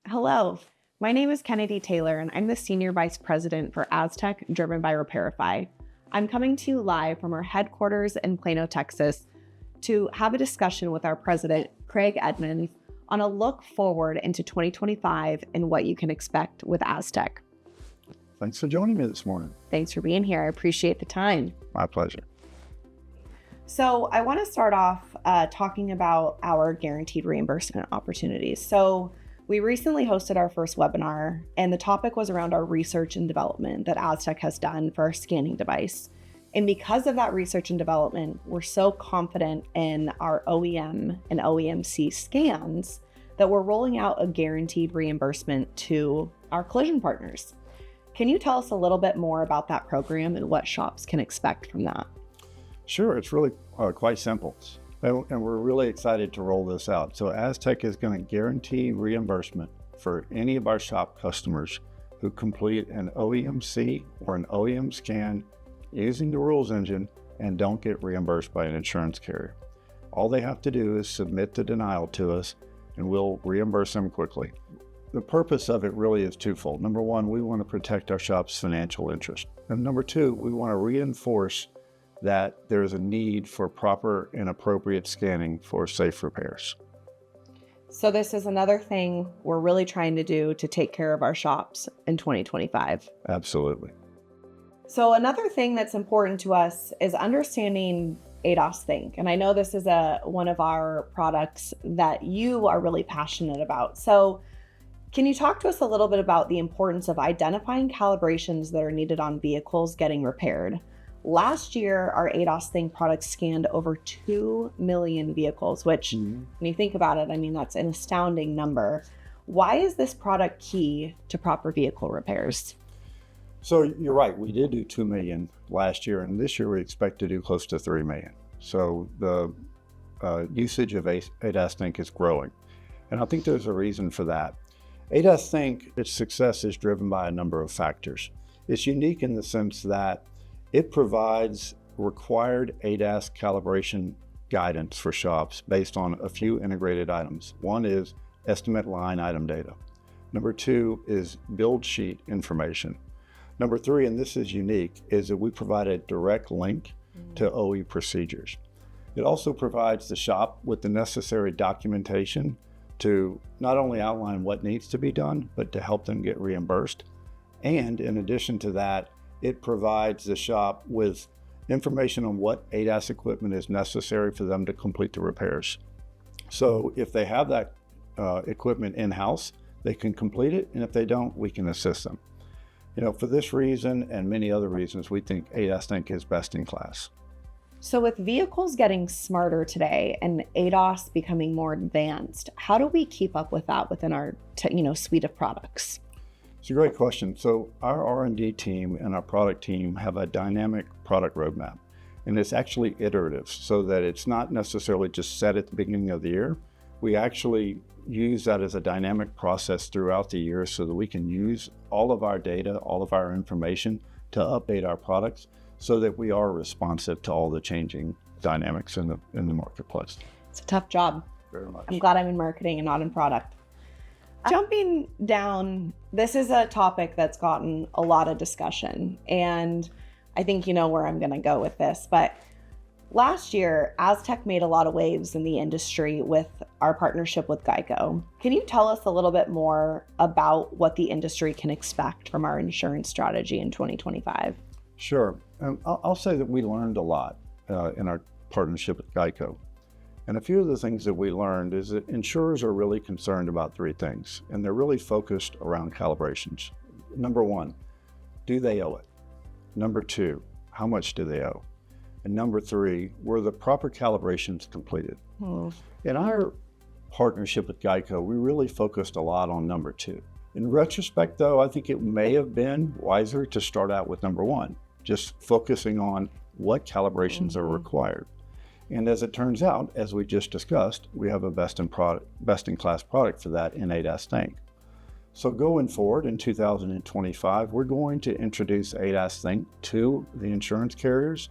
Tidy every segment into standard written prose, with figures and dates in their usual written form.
Hello, my name is Kennedy Taylor, and I'm the Senior Vice President for asTech, driven by Repairify. I'm coming to you live from our headquarters in Plano, Texas, to have a discussion with our President, Craig Edmonds, on a look forward into 2025 and what you can expect with asTech. Thanks for joining me this morning. Thanks for being here. I appreciate the time. My pleasure. So I want to start off talking about our guaranteed reimbursement opportunities. So we recently hosted our first webinar, and the topic was around our research and development that asTech has done for our scanning device. And because of that research and development, we're so confident in our OEM and OEMC scans that we're rolling out a guaranteed reimbursement to our collision partners. Can you tell us a little bit more about that program and what shops can expect from that? Sure, it's really quite simple. And we're really excited to roll this out. So asTech is going to guarantee reimbursement for any of our shop customers who complete an OEMC or an OEM scan using the rules engine and don't get reimbursed by an insurance carrier. All they have to do is submit the denial to us and we'll reimburse them quickly. The purpose of it really is twofold. Number one, we want to protect our shop's financial interest. And number two, we want to reinforce that there's a need for proper and appropriate scanning for safe repairs. So this is another thing we're really trying to do to take care of our shops in 2025. Absolutely. So another thing that's important to us is understanding adasThink. And I know this is one of our products that you are really passionate about. So can you talk to us a little bit about the importance of identifying calibrations that are needed on vehicles getting repaired? Last year, our adasThink product scanned over 2 million vehicles, which when you think about it, I mean, that's an astounding number. Why is this product key to proper vehicle repairs? So you're right, we did do 2 million last year, and this year we expect to do close to 3 million. So the usage of adasThink is growing. And I think there's a reason for that. adasThink, its success is driven by a number of factors. It's unique in the sense that it provides required ADAS calibration guidance for shops based on a few integrated items. One is estimate line item data. Number two is build sheet information. Number three, and this is unique, is that we provide a direct link to OE procedures. It also provides the shop with the necessary documentation to not only outline what needs to be done, but to help them get reimbursed. And in addition to that, it provides the shop with information on what ADAS equipment is necessary for them to complete the repairs. So if they have that equipment in-house, they can complete it, and if they don't, we can assist them. You know, for this reason and many other reasons, we think adasThink is best in class. So with vehicles getting smarter today and ADAS becoming more advanced, how do we keep up with that within our suite of products? It's a great question. So our R&D team and our product team have a dynamic product roadmap, and it's actually iterative so that it's not necessarily just set at the beginning of the year. We actually use that as a dynamic process throughout the year so that we can use all of our data, all of our information to update our products so that we are responsive to all the changing dynamics in the marketplace. It's a tough job. Very much. I'm glad I'm in marketing and not in product. Jumping down, this is a topic that's gotten a lot of discussion, and I think you know where I'm going to go with this, but last year, asTech made a lot of waves in the industry with our partnership with Geico. Can you tell us a little bit more about what the industry can expect from our insurance strategy in 2025? Sure. I'll say that we learned a lot in our partnership with Geico. And a few of the things that we learned is that insurers are really concerned about three things, and they're really focused around calibrations. Number one, do they owe it? Number two, how much do they owe? And number three, were the proper calibrations completed? In our partnership with Geico, we really focused a lot on number two. In retrospect, though, I think it may have been wiser to start out with number one, just focusing on what calibrations are required. And as it turns out, as we just discussed, we have a best-in-class product for that in adasThink. So going forward in 2025, we're going to introduce adasThink to the insurance carriers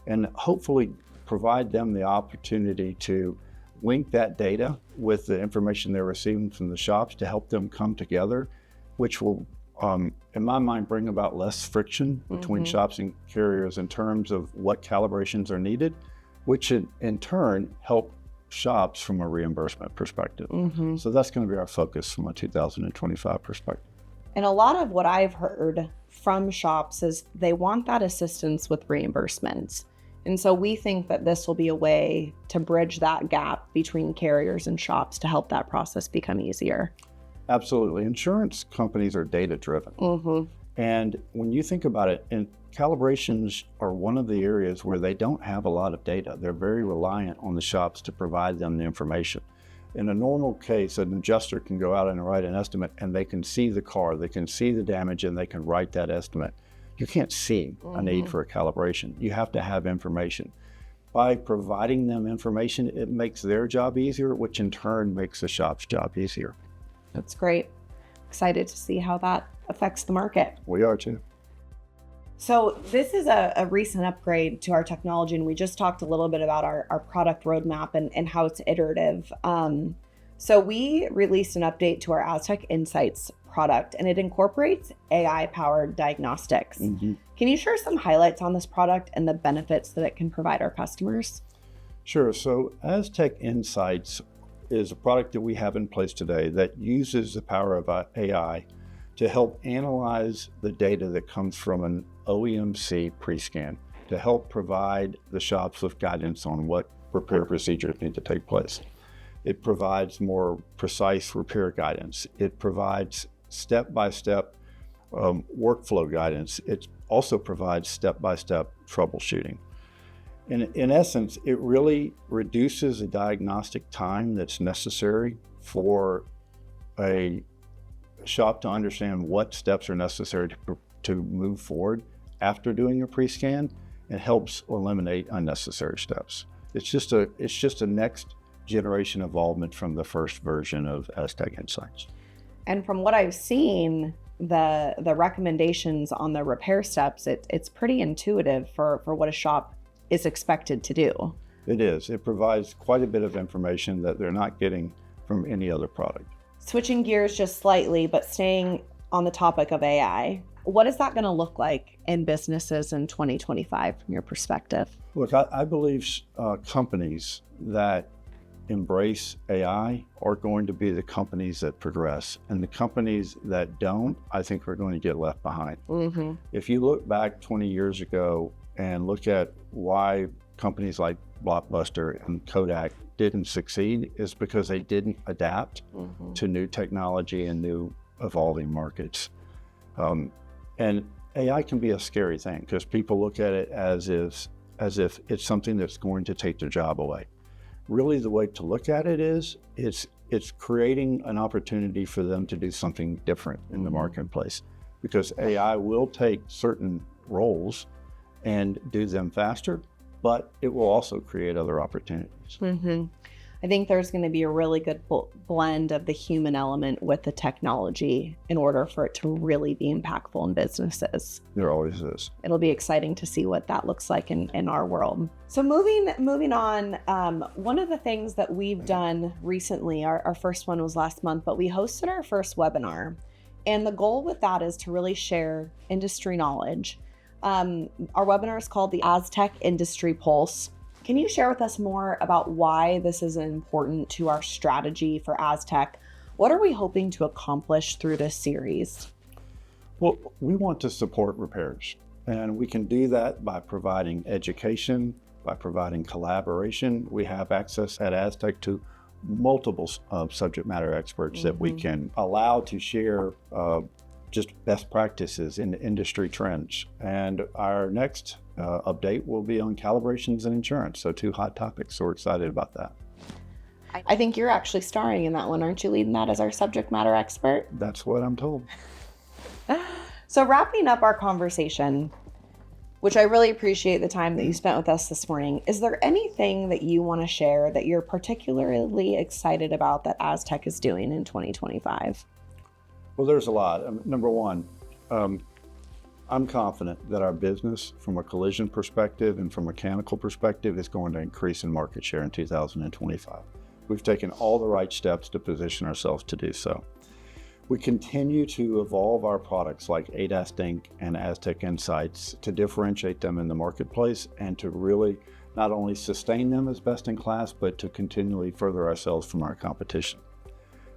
and hopefully provide them the opportunity to link that data with the information they're receiving from the shops to help them come together, which will, in my mind, bring about less friction between shops and carriers in terms of what calibrations are needed, which in turn help shops from a reimbursement perspective. So that's going to be our focus from a 2025 perspective. And a lot of what I've heard from shops is they want that assistance with reimbursements. And so we think that this will be a way to bridge that gap between carriers and shops to help that process become easier. Absolutely. Insurance companies are data driven. And when you think about it, and calibrations are one of the areas where they don't have a lot of data. They're very reliant on the shops to provide them the information. In a normal case, an adjuster can go out and write an estimate, and they can see the car, they can see the damage, and they can write that estimate. You can't see a need for a calibration. You have to have information. By providing them information, it makes their job easier, which in turn makes the shop's job easier. That's great. Excited to see how that affects the market. We are too. So this is a recent upgrade to our technology, and we just talked a little bit about our product roadmap and how it's iterative. So we released an update to our asTech Insights product, and it incorporates AI-powered diagnostics. Can you share some highlights on this product and the benefits that it can provide our customers? Sure. So asTech Insights is a product that we have in place today that uses the power of AI to help analyze the data that comes from an OEMC pre-scan to help provide the shops with guidance on what repair procedures need to take place. It provides more precise repair guidance. It provides step-by-step workflow guidance. It also provides step-by-step troubleshooting. In essence, it really reduces the diagnostic time that's necessary for a shop to understand what steps are necessary to move forward after doing a pre-scan, and helps eliminate unnecessary steps. It's just a next generation evolvement from the first version of asTech Insights. And from what I've seen, the recommendations on the repair steps, it's pretty intuitive for what a shop is expected to do. It is. It provides quite a bit of information that they're not getting from any other product. Switching gears just slightly, but staying on the topic of AI, what is that going to look like in businesses in 2025 from your perspective? Look, I believe companies that embrace AI are going to be the companies that progress, and the companies that don't, I think, are going to get left behind. If you look back 20 years ago and look at why companies like Blockbuster and Kodak didn't succeed, is because they didn't adapt to new technology and new evolving markets. And AI can be a scary thing because people look at it as if it's something that's going to take their job away. Really, the way to look at it is it's creating an opportunity for them to do something different in the marketplace, because AI will take certain roles and do them faster, but it will also create other opportunities. I think there's going to be a really good blend of the human element with the technology in order for it to really be impactful in businesses. There always is. It'll be exciting to see what that looks like in our world. So moving on, one of the things that we've done recently, our first one was last month, but we hosted our first webinar. And the goal with that is to really share industry knowledge. Our webinar is called the asTech Industry Pulse. Can you share with us more about why this is important to our strategy for asTech? What are we hoping to accomplish through this series? Well, we want to support repairs, and we can do that by providing education, by providing collaboration. We have access at asTech to multiple subject matter experts that we can allow to share just best practices in industry trends. And our next update will be on calibrations and insurance. So 2 hot topics. So we're excited about that. I think you're actually starring in that one. Aren't you leading that as our subject matter expert? That's what I'm told. So wrapping up our conversation, which I really appreciate the time that you spent with us this morning, is there anything that you want to share that you're particularly excited about that asTech is doing in 2025? Well, there's a lot. Number one, I'm confident that our business from a collision perspective and from a mechanical perspective is going to increase in market share in 2025. We've taken all the right steps to position ourselves to do so. We continue to evolve our products like adasThink and asTech Insights to differentiate them in the marketplace and to really not only sustain them as best in class, but to continually further ourselves from our competition.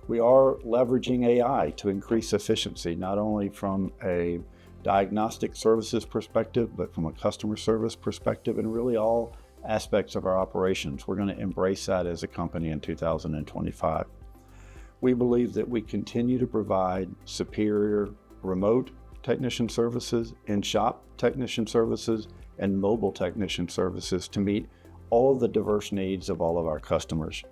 We are leveraging AI to increase efficiency, not only from a diagnostic services perspective, but from a customer service perspective, and really all aspects of our operations. We're going to embrace that as a company in 2025. We believe that we continue to provide superior remote technician services, in-shop technician services, and mobile technician services to meet all of the diverse needs of all of our customers.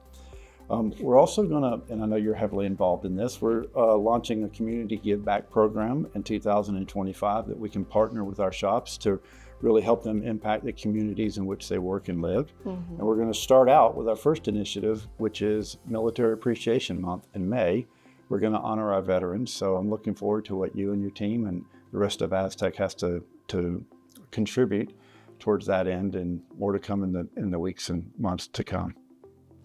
We're also going to, and I know you're heavily involved in this, we're launching a community give back program in 2025 that we can partner with our shops to really help them impact the communities in which they work and live. And we're going to start out with our first initiative, which is Military Appreciation Month in May. We're going to honor our veterans. So I'm looking forward to what you and your team and the rest of asTech has to contribute towards that end, and more to come in the weeks and months to come.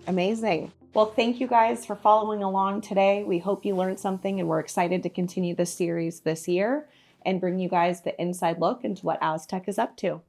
Amazing. Well, thank you guys for following along today. We hope you learned something, and we're excited to continue this series this year and bring you guys the inside look into what asTech is up to.